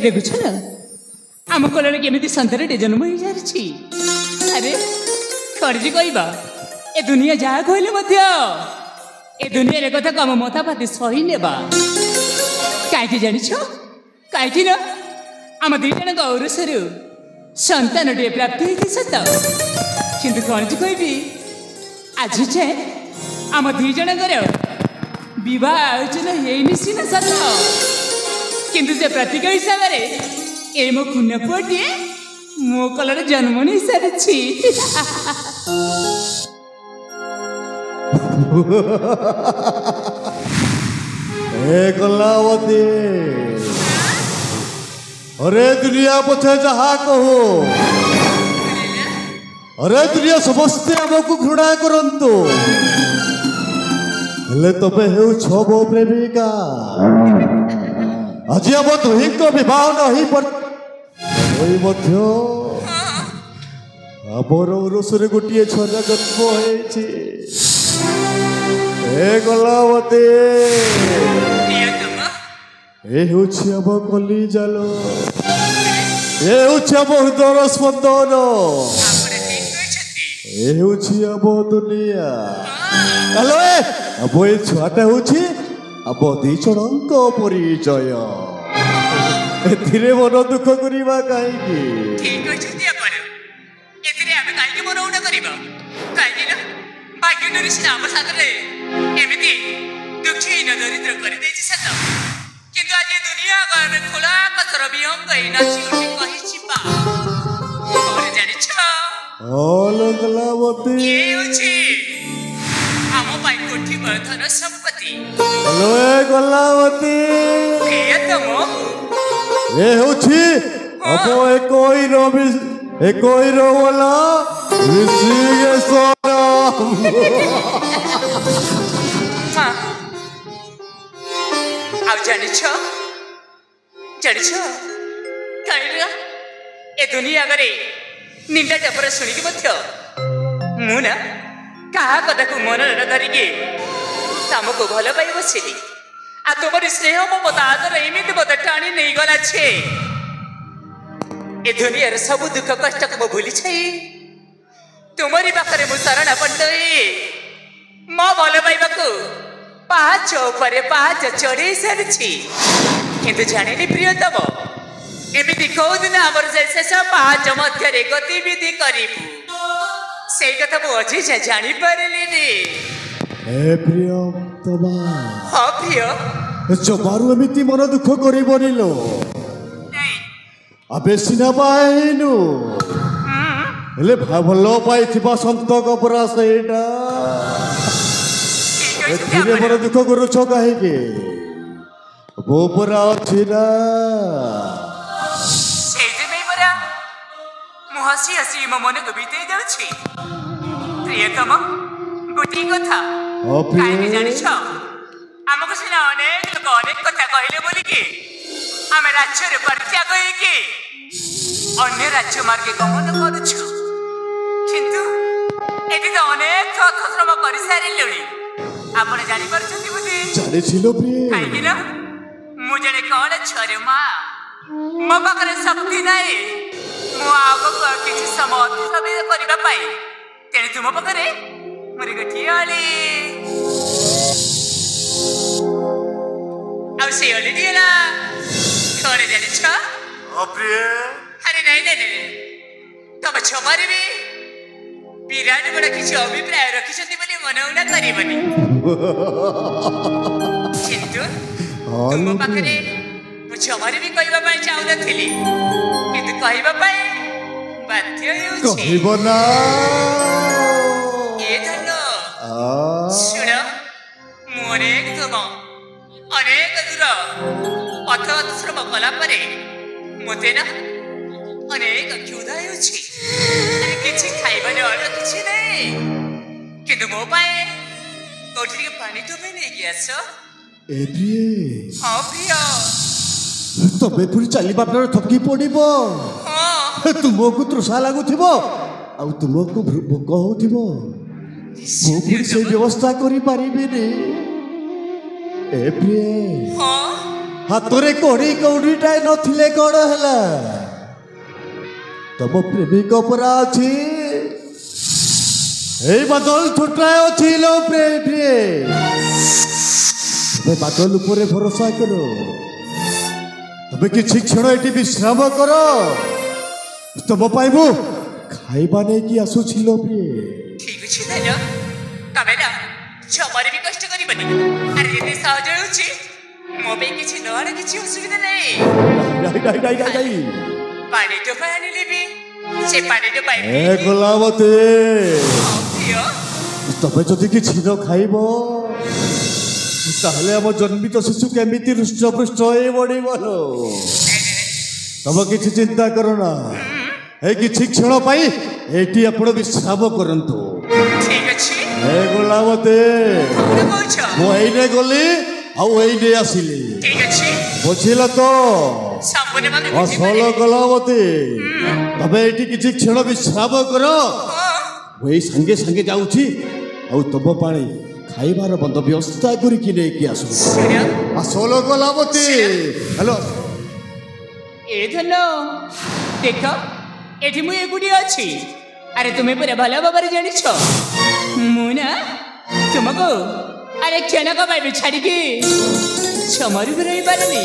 देखुछ ना आम कोल केमी सन्तान जन्म हो सारी। अरे कौन जी कहवा ए दुनिया जहाँ कहले ए दुनिया कथा कम मता पाती सही नेबा कहीं जान कहीं ना आम दी जन औरसर सन्तान टे प्राप्त होती सत किंतु कौन जी कहबी आज जाए आम दी जनकर विवाह आयोजन होनी सीना सत किंतु से प्रतीक हिसाब से ए मो खुना पुटे मो कलर जन्म नहीं सारी। कलावती अरे दुनिया पछे जहा कहो अरे दुनिया समस्ते आमको घृणा करंतु हेले तबे हेउ छबो प्रेमिका आज आम दुहिंक विवाह नहीं पर मध्य आमर उरसरे गोटे छुआ जन्म होइछि। कलावती ए होछि आम कली जाल ए होछि आम हृदय स्पंदन ए होछि आम दुनिया। हेलो अब ए छुआटा होछि आम दी जणक परिचय एथिरे मन दुख करिबा काहेकि ठीक अछि आपण एथिरे आमे काहेकि मन उना करिबा काहेकि ना भाग्य नरिस आम सागरे एमिति दुखी न दरिद्र कर देछि सत किंतु आज दुनिया गामे खोला पथर बिहंग गई नाची उठी कहि छिपा और जानि छ ओल कलावती ये होछि आम पाई कोठी बर्धन संपत्ति। हेलो कलावती प्रियतम ए होछि अपो एकोई रोवला ऋषिकेश्वर जानी कहीं ए दुनिया गरे निंदा जपर शुणिकी मुना क्या कथा को मन धरिकी तुमको भल पाई बसिली आ तुम स्नेह मो मत आदर एमती मत टाणी नहीं गला छे ए दुनिया सब दुख कष्ट को भूली छे तुमरी पाखरे मु शरण पंडई मो भल पाइबाकू पाँच उपरे पाँच चढ़े सारी किंतु जानी प्रियतम एमती कौ दिन आमर शेष पाँच मध्य गतिविधि करू से कथा मुझे जानी पारे हाँ प्रिय जबारू एमती मन दुख कर बेसिना पाइनु भल पाई सत कपरा सेटा धीरे मन दुख करुछ कहीं बोपरा अच्छी ना हसी हसी मो मन को बीते जाउछि प्रियतम गोटी कथा काहे जानि छ हमको सिना अनेक लोक अनेक कथा कहले बोली कि आमे राज्य रे परित्याग कि अन्य राज्य मार्गे गमन करूछु किंतु एठी तो अनेक श्रम कर सारिलुनी आपण जानि परछथि बुझी जानि छिलो प्रिय काहे ना मु जने कौन छरे मां मो पाखरे शक्ति नाही मो आगो किसी समय अतिथि करने तेणु तुम पाखे मोर गोटे अली आसे अली दिला कौन जान अरे नहीं नहीं नहीं तुम क्षमारे भी विराट बड़ा किसी अभिप्राय रखी मनउना करबनी किंतु तुम पाखे क्षमारे भी कहवाई चाहून किंतु कहवाई बाध्य कहबना ये धन शुण मु अनेक तुम अनेक दूर पथ श्रम कला मते ना अनेक क्षुधा किसी खाइबार अन्न किसी नहीं किंतु मो पाए कोठी पानी तो मैं नहीं गया सो ए प्रिय हाँ प्रिय तबे पुरी चली बापर थकी पड़िबो हां तुमको तृषा लागुथिबो आ तुमको भोक होथिबो मो पुरी से व्यवस्था करी पारिबे ने ए प्रिय हां ହାତରେ କଢ଼ି କଉଡ଼ିଟାଏ ନଥିଲେ କ'ଣ ହେଲା ତମ ପ୍ରେମିକ ପରା ଅଛି এই বাদল ছোটায় অছিল প্রেমে তবে বাদল উপরে ভরসা করো তবে কিছু ক্ষণ এটি বিশ্রাম কর তব পাইবু খাইবা নেকি আসুছিল প্রিয় ঠিক আছে তাহলে তবে না জমারে বি কষ্ট করিবনি আর যদি সহজ হচ্ছে ମୋ ପାଇଁ କିଛି ନହେଲେ କିଛି ଅସୁବିଧା ନାହିଁ ପାଣି ଟୋପା ଆଣିଲେ ବି ସେ ପାଣି ଟୋପା ଗୋଲାବତୀ ତମେ ଯଦି କିଛି ନ ଖାଇବ ତାହେଲେ ଆମ ଜନ୍ମିତ ଶିଶୁ କେମିତି ହୃଷ୍ଟପୃଷ୍ଟ ହେଇ ବଢିବ ତମେ କିଛି ଚିନ୍ତା କର ନା এই କିଛି କ୍ଷଣ ପାଇଁ ଏଇଠି ଆପଣ ବିଶ୍ରାମ କରନ୍ତୁ ଠିକ ଅଛି ଗୋଲାବତୀ ମୁଁ ଏଇନେ ଗଲି ଆଉ ଏଇନେ ଆସିଲି ଠିକ ଅଛି ବୁଝିଲ ତ ଅସଲ ଗୋଲାବତୀ ତମେ ଏଇଠି କିଛି କ୍ଷଣ ବିଶ୍ରାମ କର ମୁଁ ଏଇ ସାଙ୍ଗେ ସାଙ୍ଗେ ଯାଉଛି ଆଉ ତମ ପାଣି ଖାଇବାର ବନ୍ଦ ବ୍ୟବସ୍ଥା କରିକି ନେଇକି ଆସୁଛି ଅସଲ ଗୋଲାବତୀ ହ୍ୟାଲୋ ଏ ଧନ ଦେଖ ଏଠି ମୁଁ ଏକୁଟିଆ ଅଛି ଆରେ ତୁମେ ପୁରା ଭଲ ଭାବରେ ଜାଣିଛ ମୁଁ ନା ତୁମକୁ ଆରେ କ୍ଷଣକ ପାଇବି ଛାଡ଼ିକି ସମରୁ ବି ରହିପାରୁନି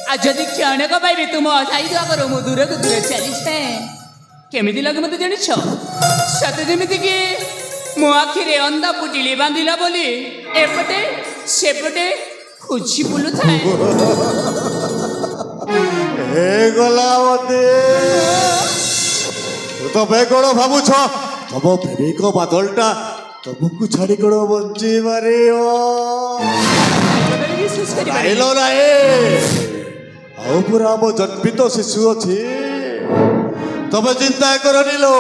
ଆଉ ଯଦି କ୍ଷଣକ ପାଇବି ତୁମ ଅସାଇତ ଆଗରୁ ମୁଁ ଦୂରକୁ ଦୂର ଚାଲିଛେ କେମିତି ଲାଗେ ମୋତେ ଜାଣିଛ ସତେ ଯେମିତିକି ମୋ ଆଖିରେ ଅନ୍ଧା ପୁଟିଲି ବାନ୍ଧିଲା ବୋଲି ଏପଟେ ସେପଟେ ଖୋଜି ବୁଲୁଥାଏ ଗୋଲାବତୀ ତମେ କ'ଣ ଭାବୁଛ ତମ ପ୍ରେମିକ ବାଦଲଟା ତମକୁ ଛାଡ଼ି କ'ଣ ବଞ୍ଚିବାରେ ଆଉ ପୁରା ଆମ ଜନ୍ମିତ ଶିଶୁ ଅଛି ତମେ ଚିନ୍ତା କରନି ଲୋ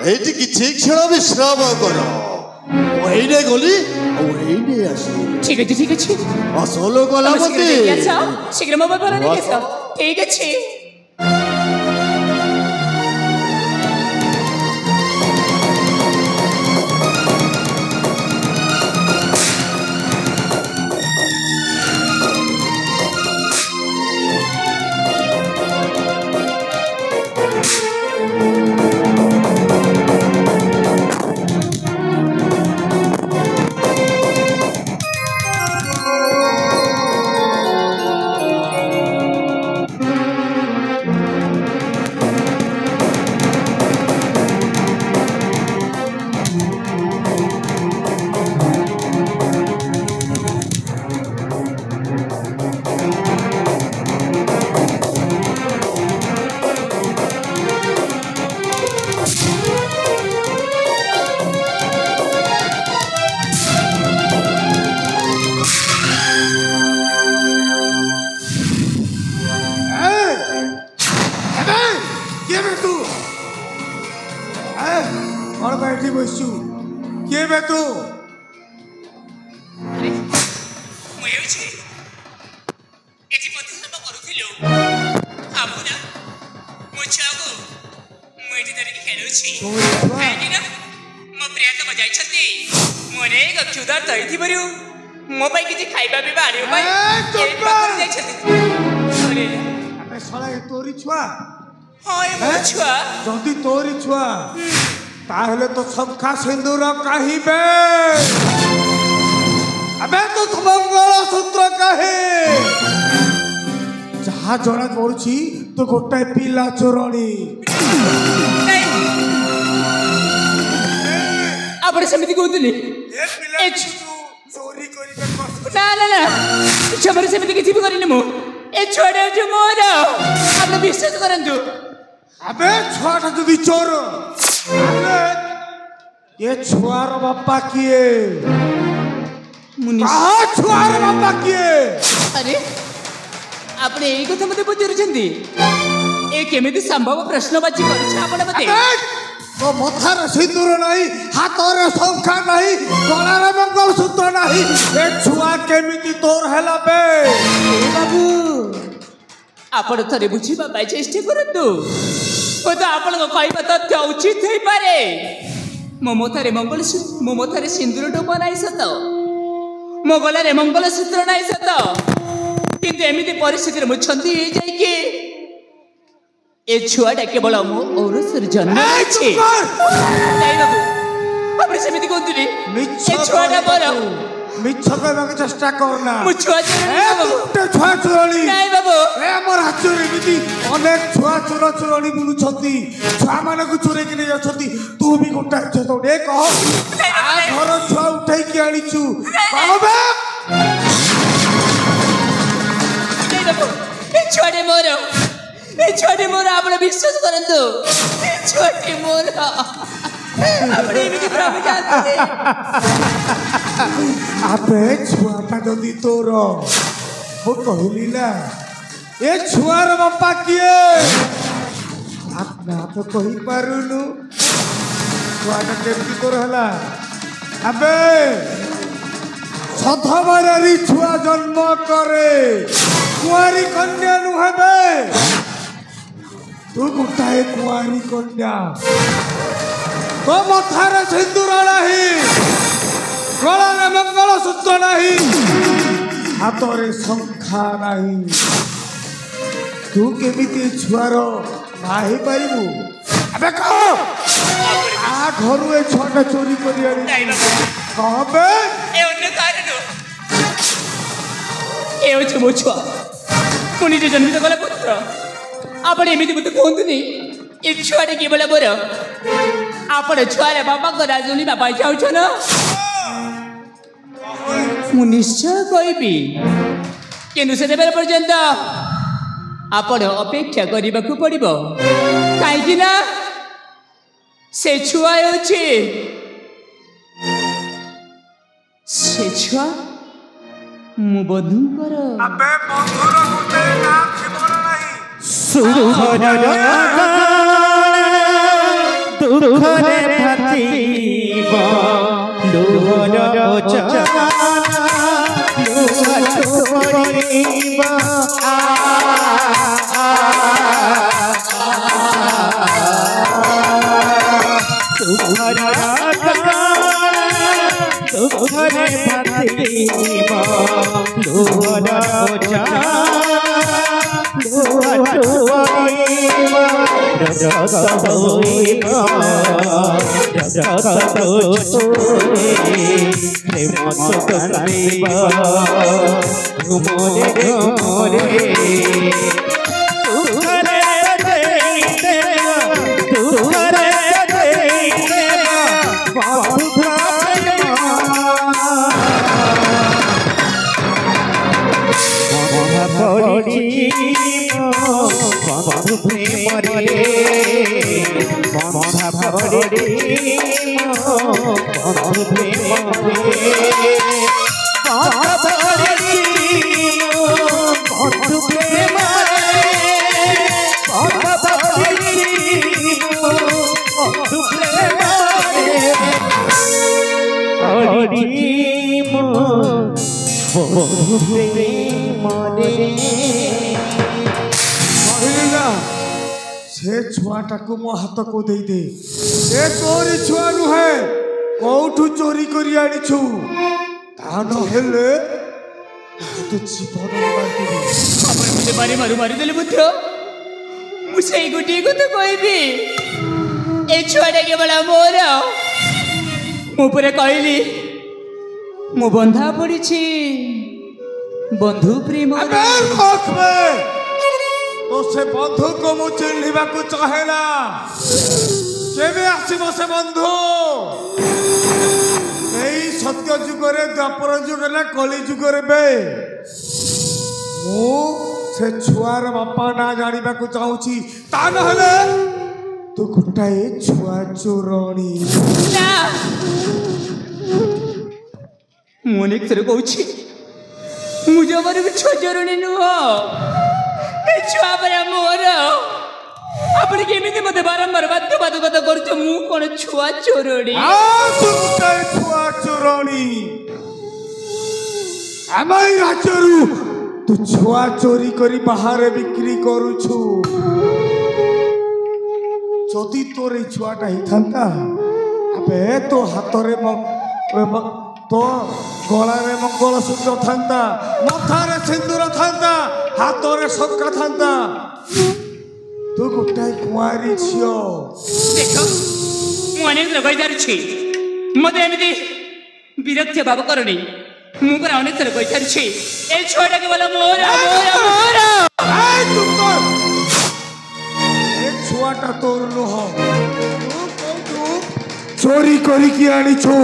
ଏଇଠି କିଛି କ୍ଷଣ ବିଶ୍ରାମ କର ଏଇନେ ଗଲି ଆଉ ଏଇନେ ଆସିଲି ଠିକ ଅଛି ଅସଲ ଗୋଲାବତୀ ଶୀଘ୍ର ମୋ ବାପା ଠିକ ଅଛି ମୋ ପାଇଁ କିଛି ଖାଇବା ପିଇବା ଆଣିବା ପାଇଁ ତୋରି ଛୁଆ ଛୁଆ ଯଦି ତୋରି ଛୁଆ ତାହେଲେ ତ ଶଙ୍ଖା ସିନ୍ଦୁର କାହିଁବେ ଏବେ ତ ମଙ୍ଗଳସୂତ୍ର କାହିଁ ଯାହା ଜଣା ପଡୁଛି ତ ଗୋଟାଏ ପିଲା ଚୋରଣୀ ଆପଣ ସେମିତି କହୁଥିଲେ ନା ନା ନା ଛୁଆରେ ସେମିତି କିଛି ବି କରିନି ମୁଁ ଏ ଛୁଆଟା ହଉଛି ମୋର ଆପଣ ବିଶ୍ୱାସ କରନ୍ତୁ ଆବେ ଛୁଆଟା ଯଦି ଚୋର ଏ ଛୁଆର ବାପା କିଏ ଛୁଆର ବାପା କିଏ ଆରେ ଆପଣ ଏଇ କଥା ମତେ ପଚାରୁଛନ୍ତି ଏ କେମିତି ସମ୍ଭବ ପ୍ରଶ୍ନବାଚୀ କରୁଛ ଆପଣ ମତେ तो मथार सिंदूर नहीं हाथर शंखा नहीं गलार मंगलसूत्र नहीं ए छुआ केमिति तोर हैला बे बाबू आपण थरे बुझिबा पाई चेष्टा करंतु तो आपण को कहबा तथ्य उचित होई पारे मो मथारे सिंदूर टोपा नहीं सत मो गलारे मंगलसूत्र नहीं सत କିନ୍ତୁ ଏମିତି ପରିସ୍ଥିତିରେ ମୁଁ ଛନ୍ଦି ହେଇଯାଇକି ଏ ଛୁଆଟା କେବଳ ମୋ ଔରସରେ ଜନ୍ମ ହେଇଛି। ନାଇଁ ବାବୁ, ଆପଣ ସେମିତି କୁହନ୍ତୁନି। ଏ ଛୁଆଟା ମୋର। ମିଛ କହିବାକୁ ଚେଷ୍ଟା କରନା। ମୁଁ ଛୁଆ ଛୁଆ ଚୋରଣୀ। ନାଇଁ ବାବୁ, ଆମ ରାଜ୍ୟରେ ଏମିତି ଅନେକ ଛୁଆ ଚୋର ଚୋରଣୀ ବୁଲୁଛନ୍ତି, ଛୁଆ ମାନଙ୍କୁ ଚୋରେଇକି ନେଇ ଯାଉଛନ୍ତି। ତୁ ବି ଗୋଟାଏ ଚୋରଣୀ କହ। ଘର ଛୁଆ ଉଠେଇକି ଆଣିଛୁ କହବେ। ଏ ଛୁଆଟି ମୋର, ଏ ଛୁଆଟି ମୋର। ଆପଣ ବିଶ୍ୱାସ କରନ୍ତୁ, ଏ ଛୁଆଟି ମୋର। ଆପଣ ଏମିତି ପ୍ରଭୁ ଜାଣନ୍ତି। ଆବେ ଛୁଆଟା ଯଦି ତୋର, ମୁଁ କହିଲି ନା ଏ ଛୁଆର ବାପା କିଏ? ଆପେ କହିପାରୁନୁ ଛୁଆଟା କେମିତି ତୋର ହେଲା? ଆବେ ସଧବାରୀ ଛୁଆ ଜନ୍ମ କରେ, କୁଆରୀ କନ୍ୟା ନୁହେବେ। ତୁ ଗୋଟାଏ କୁଆରୀ କନ୍ୟା, ତୋ ମଥାରେ ସିନ୍ଦୁର ନାହିଁ, ଗଳାରେ ମଙ୍ଗଳସୂତ୍ର ନାହିଁ, ହାତରେ ଶଙ୍ଖା ନାହିଁ। ତୁ କେମିତି ଛୁଆର ମା ହେଇପାରିବୁ? ଏବେ କହ, ଆ ଘରୁ ଏ ଛୁଆଟା ଚୋରି କରି ଆଣି କହବେ। ଏ ହେଉଛି ମୋ ଛୁଆ, ମୁଁ ନିଜେ ଜନ୍ମିତ କଲା ପୁତ୍ର। ଆପଣ ଏମିତି ମୋତେ କୁହନ୍ତୁନି। ଏ ଛୁଆଟି କେବଳ ମୋର। ଆପଣ ଛୁଆର ବାପାଙ୍କ ନାଁ ଶୁଣିବା ପାଇଁ ଚାହୁଁଛ ନା? ମୁଁ ନିଶ୍ଚୟ କହିବି, କିନ୍ତୁ ସେତେବେଳେ ପର୍ଯ୍ୟନ୍ତ ଆପଣ ଅପେକ୍ଷା କରିବାକୁ ପଡ଼ିବ। କାହିଁକି ନା ସେ ଛୁଆ ହେଉଛି, ସେ ଛୁଆ ମୋ ବନ୍ଧୁଙ୍କର। ଦୁଃଖରେ ଭାସିବ ଲୁହର দুঃখরে ভাসিব লুহর বন্ধু প্রেমরে বন্ধা ভরে বন্ধু প্রেমরে বন্ধু প্রেমরে বন্ধু প্রেমরে বন্ধু প্রেমরে। ସେ ଛୁଆଟାକୁ ମୋ ହାତକୁ ଦେଇଦେ। ଏ ତୋରି ଛୁଆ ନୁହେଁ, କୋଉଠୁ ଚୋରି କରି ଆଣିଛୁ? ତା ନହେଲେ ତୋ ଜୀବନ ମାରିଦେବି। ଆପଣ ମୋତେ ମାରିଦେଲେ ମଧ୍ୟ ମୁଁ ସେଇ ଗୋଟିଏ କଥା କହିବି, ଏ ଛୁଆଟା କେବଳ ମୋର। ମୁଁ ପରେ କହିଲି, ମୁଁ ବନ୍ଧା ପଡ଼ିଛି ବନ୍ଧୁ ପ୍ରେମ। तो से बंधु को मु चिन्हिबा को चाहेला। केबे आसीबो से बंधु? एई सत्य जुगरे द्वापर जुगरे कली जुगरे बे मु से छुआर बापा ना जानिबा को चाहूची। ता नहले तू गोटाए छुआ चोरणी ना। ମୁଁ ଅନେକ ଥର କହୁଛି, ମୁଁ ଜମାରୁ ବି ଛୁଆ ଚୋରଣୀ ନୁହଁ। ଏ ଛୁଆ ପରା ମୋର। ଆପଣ କେମିତି ମୋତେ ବାରମ୍ବାର ବାଧ୍ୟବାଧକତା କରୁଛ? ମୁଁ କ'ଣ ଛୁଆ ଚୋରଣୀ? ଛୁଆ ଚୋରଣୀ ଆମ ଏଇ ରାଜ୍ୟରୁ ତୁ ଛୁଆ ଚୋରି କରି ବାହାରେ ବିକ୍ରି କରୁଛୁ। ଯଦି ତୋର ଏଇ ଛୁଆଟା ହେଇଥାନ୍ତା, ଆବେ ତୋ ହାତରେ ତୋ ଗଳାରେ ମଙ୍ଗଳସୂତ୍ର ଥାନ୍ତା, ମଥାରେ ସିନ୍ଦୁର ଥାନ୍ତା, ହାତରେ ଶଙ୍କା ଥାନ୍ତା। ତୁ ଗୋଟାଏ କୁଆଁରୀ ଝିଅ। ଦେଖ ମୁଁ ଅନେକ ଲଗାଇ ସାରିଛି, ମତେ ଏମିତି ବିରକ୍ତି ଭାବ କରନି। ମୁଁ ପୁରା ଅନେକ ଥର କହିସାରିଛି ଏ ଛୁଆଟା କେବଳ ମୋର ମୋର ମୋର। ଏ ଛୁଆଟା ତୋର ନୁହଁ, ଚୋରି କରିକି ଆଣିଛୁ।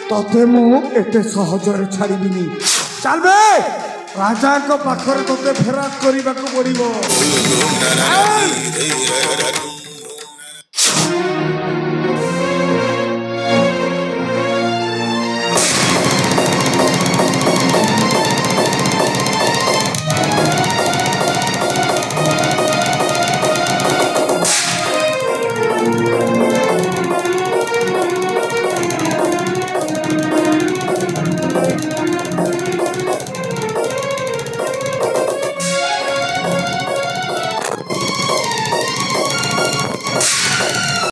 ତତେ ମୁଁ ଏତେ ସହଜରେ ଛାଡ଼ିବିନି। ଚାଲ ବେ, ରାଜାଙ୍କ ପାଖରେ ତତେ ଫେରାତ କରିବାକୁ ପଡ଼ିବ।